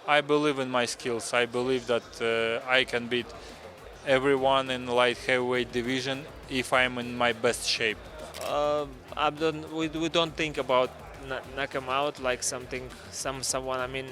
I believe in my skills. I believe that I can beat everyone in light heavyweight division if I'm in my best shape. We don't think about knock him out like someone. I mean,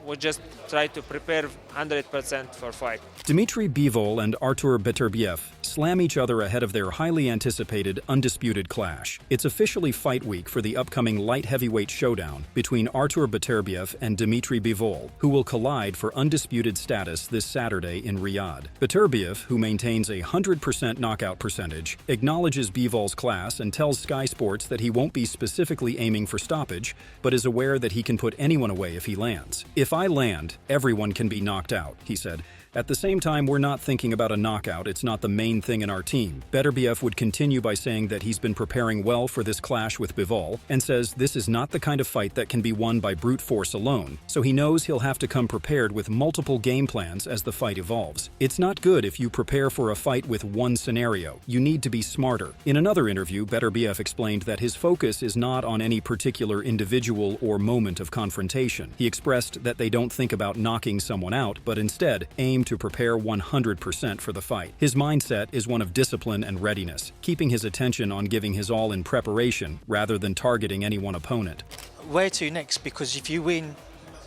we just try to prepare 100% for fight. Dmitry Bivol and Artur Beterbiev slam each other ahead of their highly anticipated Undisputed clash. It's officially fight week for the upcoming light heavyweight showdown between Artur Beterbiev and Dmitry Bivol, who will collide for Undisputed status this Saturday in Riyadh. Beterbiev, who maintains a 100% knockout percentage, acknowledges Bivol's class and tells Sky Sports that he won't be specifically aiming for stoppage, but is aware that he can put anyone away if he lands. "If I land, everyone can be knocked out," he said. At the same time, we're not thinking about a knockout. It's not the main thing in our team. Beterbiev would continue by saying that he's been preparing well for this clash with Bivol and says this is not the kind of fight that can be won by brute force alone, so he knows he'll have to come prepared with multiple game plans as the fight evolves. It's not good if you prepare for a fight with one scenario. You need to be smarter. In another interview, Beterbiev explained that his focus is not on any particular individual or moment of confrontation. He expressed that they don't think about knocking someone out, but instead aim to prepare 100% for the fight. His mindset is one of discipline and readiness, keeping his attention on giving his all in preparation rather than targeting any one opponent. Where to next? Because if you win,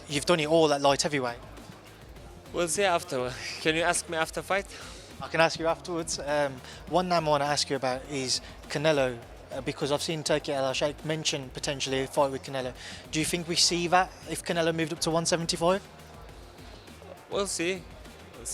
you've done it all at light heavyweight. We'll see after. Can you ask me after fight? I can ask you afterwards. One name I want to ask you about is Canelo, because I've seen Turki Al-Sheikh mention potentially a fight with Canelo. Do you think we see that if Canelo moved up to 175? We'll see.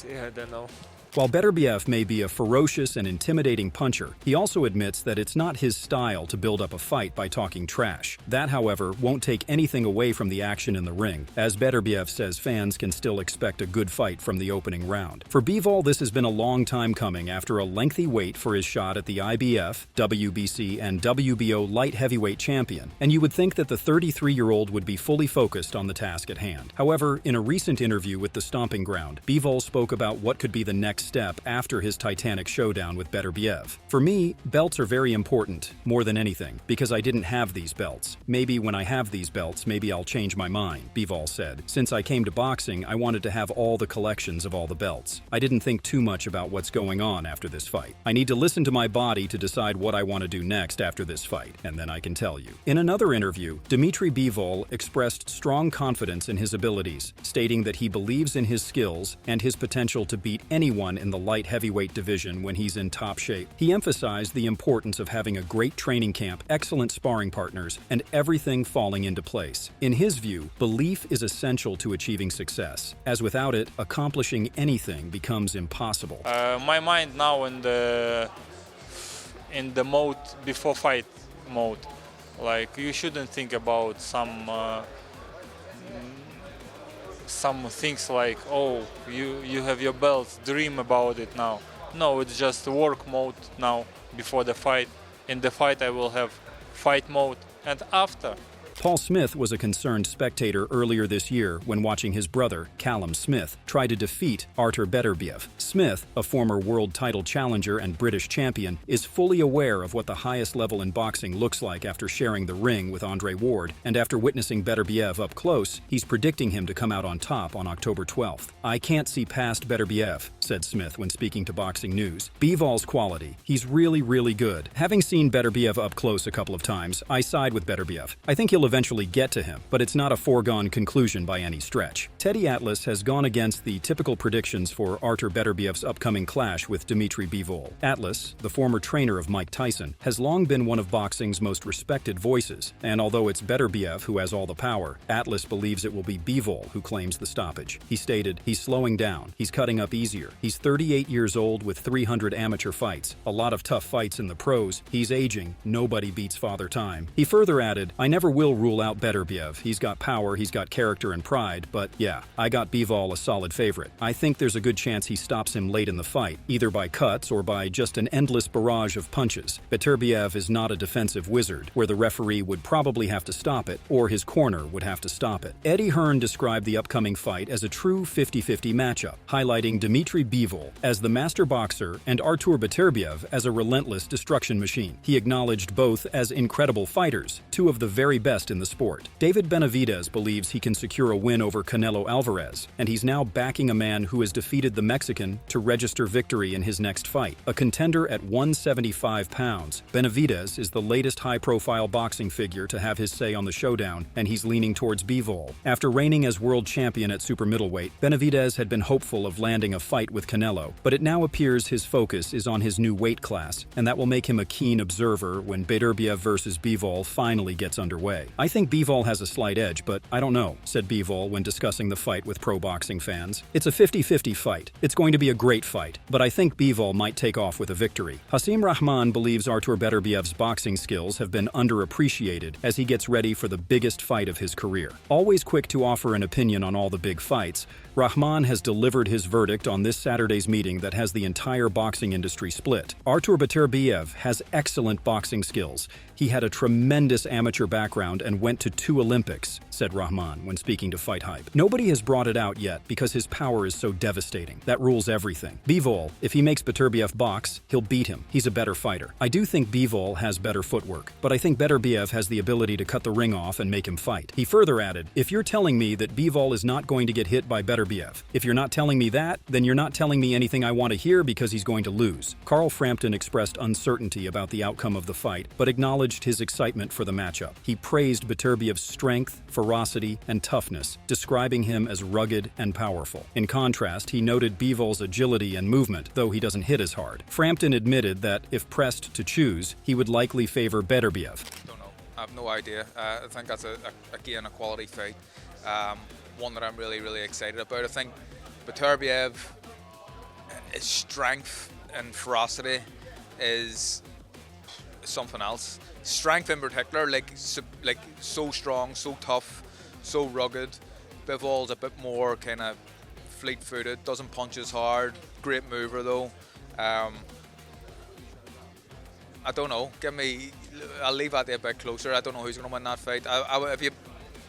I don't know. While Beterbiev may be a ferocious and intimidating puncher, he also admits that it's not his style to build up a fight by talking trash. That, however, won't take anything away from the action in the ring, as Beterbiev says fans can still expect a good fight from the opening round. For Bivol, this has been a long time coming after a lengthy wait for his shot at the IBF, WBC, and WBO light heavyweight champion, and you would think that the 33-year-old would be fully focused on the task at hand. However, in a recent interview with The Stomping Ground, Bivol spoke about what could be the next step after his titanic showdown with Beterbiev. "For me, belts are very important, more than anything, because I didn't have these belts. Maybe when I have these belts, maybe I'll change my mind," Bivol said. "Since I came to boxing, I wanted to have all the collections of all the belts. I didn't think too much about what's going on after this fight. I need to listen to my body to decide what I want to do next after this fight, and then I can tell you." In another interview, Dmitry Bivol expressed strong confidence in his abilities, stating that he believes in his skills and his potential to beat anyone in the light heavyweight division when he's in top shape. He emphasized the importance of having a great training camp, excellent sparring partners, and everything falling into place. In his view, belief is essential to achieving success, as without it, accomplishing anything becomes impossible. My mind now in the mode before fight mode. Like, you shouldn't think about some things like, oh, you have your belts, dream about it now. No, it's just work mode now before the fight. In the fight I will have fight mode, and after. Paul Smith was a concerned spectator earlier this year when watching his brother, Callum Smith, try to defeat Artur Beterbiev. Smith, a former world title challenger and British champion, is fully aware of what the highest level in boxing looks like after sharing the ring with Andre Ward, and after witnessing Beterbiev up close, he's predicting him to come out on top on October 12th. "I can't see past Beterbiev," said Smith when speaking to Boxing News. "Bivol's quality. He's really good. Having seen Beterbiev up close a couple of times, I side with Beterbiev. I think he'll eventually get to him, but it's not a foregone conclusion by any stretch." Teddy Atlas has gone against the typical predictions for Artur Beterbiev's upcoming clash with Dmitry Bivol. Atlas, the former trainer of Mike Tyson, has long been one of boxing's most respected voices, and although it's Beterbiev who has all the power, Atlas believes it will be Bivol who claims the stoppage. He stated, "He's slowing down, he's cutting up easier. He's 38 years old with 300 amateur fights, a lot of tough fights in the pros. He's aging, nobody beats Father Time." He further added, "I never will rule out Beterbiev. He's got power, he's got character and pride, but yeah, I got Bivol a solid favorite. I think there's a good chance he stops him late in the fight, either by cuts or by just an endless barrage of punches. Beterbiev is not a defensive wizard, where the referee would probably have to stop it, or his corner would have to stop it." Eddie Hearn described the upcoming fight as a true 50-50 matchup, highlighting Dmitry Bivol as the master boxer and Artur Beterbiev as a relentless destruction machine. He acknowledged both as incredible fighters, two of the very best best in the sport. David Benavidez believes he can secure a win over Canelo Alvarez, and he's now backing a man who has defeated the Mexican to register victory in his next fight. A contender at 175 pounds, Benavidez is the latest high-profile boxing figure to have his say on the showdown, and he's leaning towards Bivol. After reigning as world champion at super middleweight, Benavidez had been hopeful of landing a fight with Canelo, but it now appears his focus is on his new weight class, and that will make him a keen observer when Beterbiev versus Bivol finally gets underway. "I think Bivol has a slight edge, but I don't know," said Bivol when discussing the fight with pro boxing fans. "It's a 50-50 fight. It's going to be a great fight, but I think Bivol might take off with a victory." Hasim Rahman believes Artur Beterbiev's boxing skills have been underappreciated as he gets ready for the biggest fight of his career. Always quick to offer an opinion on all the big fights, Rahman has delivered his verdict on this Saturday's meeting that has the entire boxing industry split. Artur Beterbiev has excellent boxing skills. He had a tremendous amateur background and went to 2 Olympics, said Rahman when speaking to Fight Hype. "Nobody has brought it out yet because his power is so devastating. That rules everything. Bivol, if he makes Beterbiev box, he'll beat him. He's a better fighter. I do think Bivol has better footwork, but I think Beterbiev has the ability to cut the ring off and make him fight." He further added, "If you're telling me that Bivol is not going to get hit by Beterbiev, if you're not telling me that, then you're not telling me anything I want to hear because he's going to lose." Carl Frampton expressed uncertainty about the outcome of the fight, but acknowledged his excitement for the matchup. He praised Beterbiev's strength, ferocity, and toughness, describing him as rugged and powerful. In contrast, he noted Bivol's agility and movement, though he doesn't hit as hard. Frampton admitted that, if pressed to choose, he would likely favor Beterbiev. Don't know. I have no idea. I think that's again a quality fight. One that I'm really excited about. I think Beterbiev, his strength and ferocity is something else. Strength in particular, like so strong, so tough, so rugged. Bivol's a bit more kind of fleet-footed, doesn't punch as hard. Great mover though. I don't know. I'll leave that a bit closer. I don't know who's going to win that fight. If you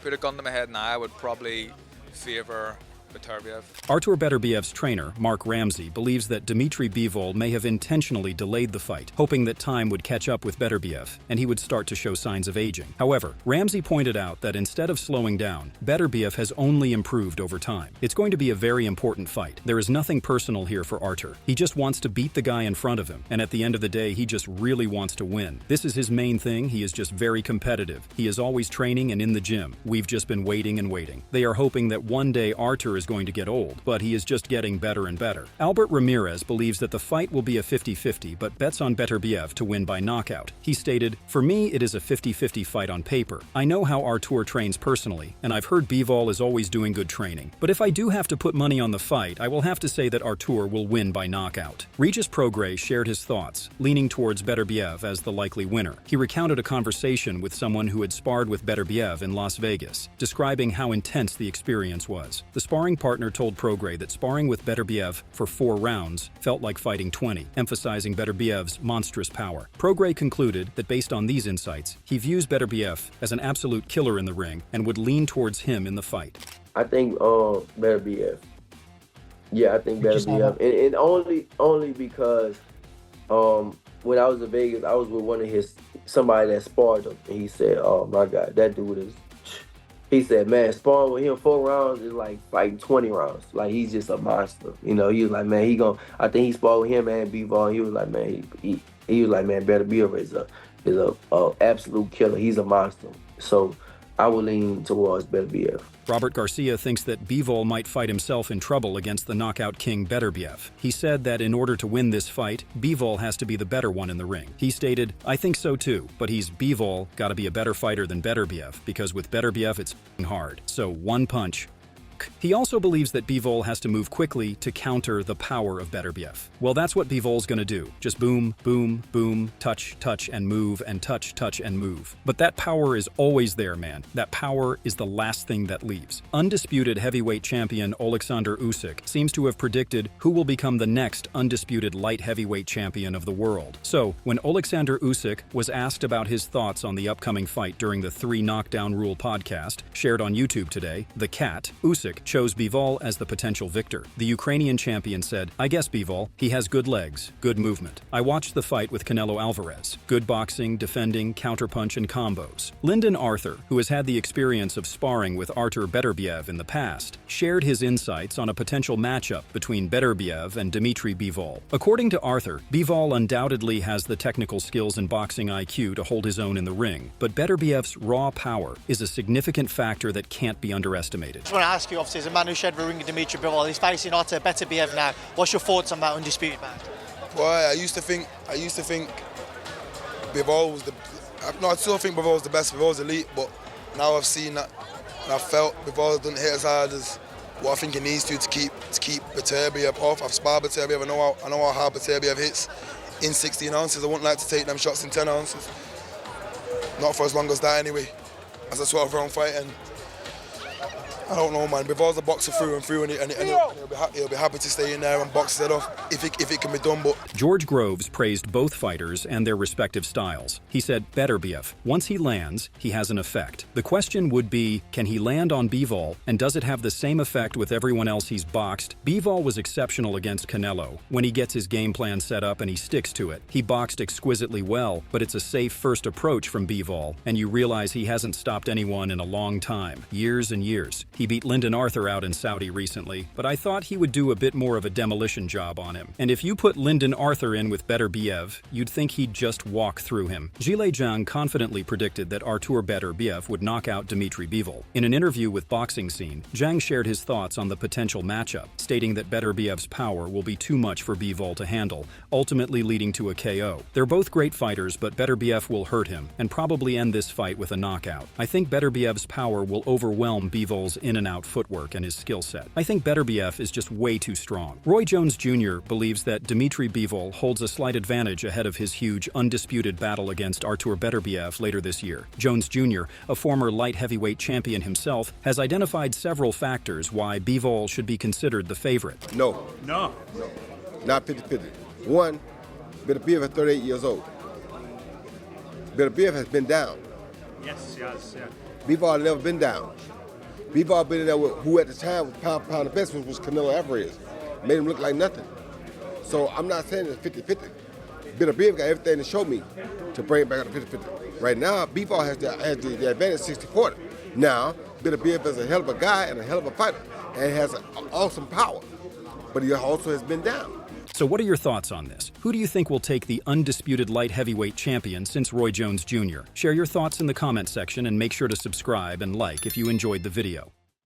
put a gun to my head now, I would probably favour Beterbiev. Artur Beterbiev's trainer, Mark Ramsey, believes that Dmitry Bivol may have intentionally delayed the fight, hoping that time would catch up with Beterbiev and he would start to show signs of aging. However, Ramsey pointed out that instead of slowing down, Beterbiev has only improved over time. It's going to be a very important fight. There is nothing personal here for Artur. He just wants to beat the guy in front of him, and at the end of the day, he just really wants to win. This is his main thing. He is just very competitive. He is always training and in the gym. We've just been waiting and waiting. They are hoping that one day Artur is going to get old, but he is just getting better and better. Albert Ramirez believes that the fight will be a 50-50, but bets on Beterbiev to win by knockout. He stated, "For me, it is a 50-50 fight on paper. I know how Artur trains personally, and I've heard Bivol is always doing good training. But if I do have to put money on the fight, I will have to say that Artur will win by knockout." Regis Prograis shared his thoughts, leaning towards Beterbiev as the likely winner. He recounted a conversation with someone who had sparred with Beterbiev in Las Vegas, describing how intense the experience was. The sparring partner told Prograis that sparring with Beterbiev for 4 rounds felt like fighting 20, emphasizing Beterbiev's monstrous power. Prograis concluded that based on these insights, he views Beterbiev as an absolute killer in the ring and would lean towards him in the fight. I think Beterbiev. Yeah, I think Beterbiev, and only because when I was in Vegas, I was with somebody that sparred him, and he said, "Oh my God, that dude is." He said, "Man, sparring with him 4 rounds is like fighting 20 rounds. Like, he's just a monster." You know, he was like, "Man, I think he sparred with him and Bivol. He was like, man, he was like, man, Beterbiev is a absolute killer. He's a monster." So I would lean towards Beterbiev. Robert Garcia thinks that Bivol might fight himself in trouble against the knockout king Beterbiev. He said that in order to win this fight, Bivol has to be the better one in the ring. He stated, "I think so too, but he's Bivol, gotta be a better fighter than Beterbiev, because with Beterbiev it's hard. So one punch." He also believes that Bivol has to move quickly to counter the power of Beterbiev. Well, that's what Bivol's gonna do. Just boom, boom, boom, touch, touch, and move, and touch, touch, and move. But that power is always there, man. That power is the last thing that leaves. Undisputed heavyweight champion Oleksandr Usyk seems to have predicted who will become the next undisputed light heavyweight champion of the world. So, when Oleksandr Usyk was asked about his thoughts on the upcoming fight during the 3 Knockdown Rule podcast, shared on YouTube today, The Cat, Usyk critic chose Bivol as the potential victor. The Ukrainian champion said, "I guess Bivol, he has good legs, good movement. I watched the fight with Canelo Alvarez. Good boxing, defending, counterpunch, and combos." Lyndon Arthur, who has had the experience of sparring with Artur Beterbiev in the past, shared his insights on a potential matchup between Beterbiev and Dmitry Bivol. According to Arthur, Bivol undoubtedly has the technical skills and boxing IQ to hold his own in the ring, but Beterbiev's raw power is a significant factor that can't be underestimated. I just want to ask you, obviously, as a man who shared the ring with Dmitry Bivol, he's facing Artur Beterbiev now. What's your thoughts on that Undisputed match? Well, I used to think Bivol was the. No, I still think Bivol was the best. Bivol was elite, but now I've seen that, and I felt Bivol doesn't hit as hard as what I think he needs to keep Beterbiev off. I've sparred Beterbiev. I know how hard Beterbiev hits in 16 ounces. I wouldn't like to take them shots in 10 ounces. Not for as long as that anyway. As a 12-round fight, and I don't know, man. Bivol's a boxer through and through, and he'll be happy to stay in there and box his head off if it can be done. But George Groves praised both fighters and their respective styles. He said, Beterbiev, once he lands, he has an effect. The question would be, can he land on Bivol, and does it have the same effect with everyone else he's boxed? Bivol was exceptional against Canelo. When he gets his game plan set up and he sticks to it, he boxed exquisitely well, but it's a safe first approach from Bivol, and you realize he hasn't stopped anyone in a long time, years and years. He beat Lyndon Arthur out in Saudi recently, but I thought he would do a bit more of a demolition job on him. And if you put Lyndon Arthur in with Beterbiev, you'd think he'd just walk through him. Zhile Zhang confidently predicted that Artur Beterbiev would knock out Dmitry Bivol. In an interview with Boxing Scene, Zhang shared his thoughts on the potential matchup, stating that Beterbiev's power will be too much for Bivol to handle, ultimately leading to a KO. They're both great fighters, but Beterbiev will hurt him and probably end this fight with a knockout. I think Beterbiev's power will overwhelm Bivol's in-and-out footwork and his skill set. I think Beterbiev is just way too strong. Roy Jones Jr. believes that Dmitry Bivol holds a slight advantage ahead of his huge undisputed battle against Artur Beterbiev later this year. Jones Jr., a former light heavyweight champion himself, has identified several factors why Bivol should be considered the favorite. No. Not 50-50. One, Beterbiev is 38 years old. Beterbiev has been down. Yes, yeah. Bivol never been down. Bivol been in there with who at the time was pound for pound the best, which was Canelo Alvarez. Made him look like nothing. So I'm not saying it's 50-50. Beterbiev got everything to show me to bring it back up to 50-50. Right now, Bivol has the advantage 60-40. Now, Beterbiev is a hell of a guy and a hell of a fighter and has an awesome power, but he also has been down. So what are your thoughts on this? Who do you think will take the undisputed light heavyweight champion since Roy Jones Jr.? Share your thoughts in the comment section and make sure to subscribe and like if you enjoyed the video.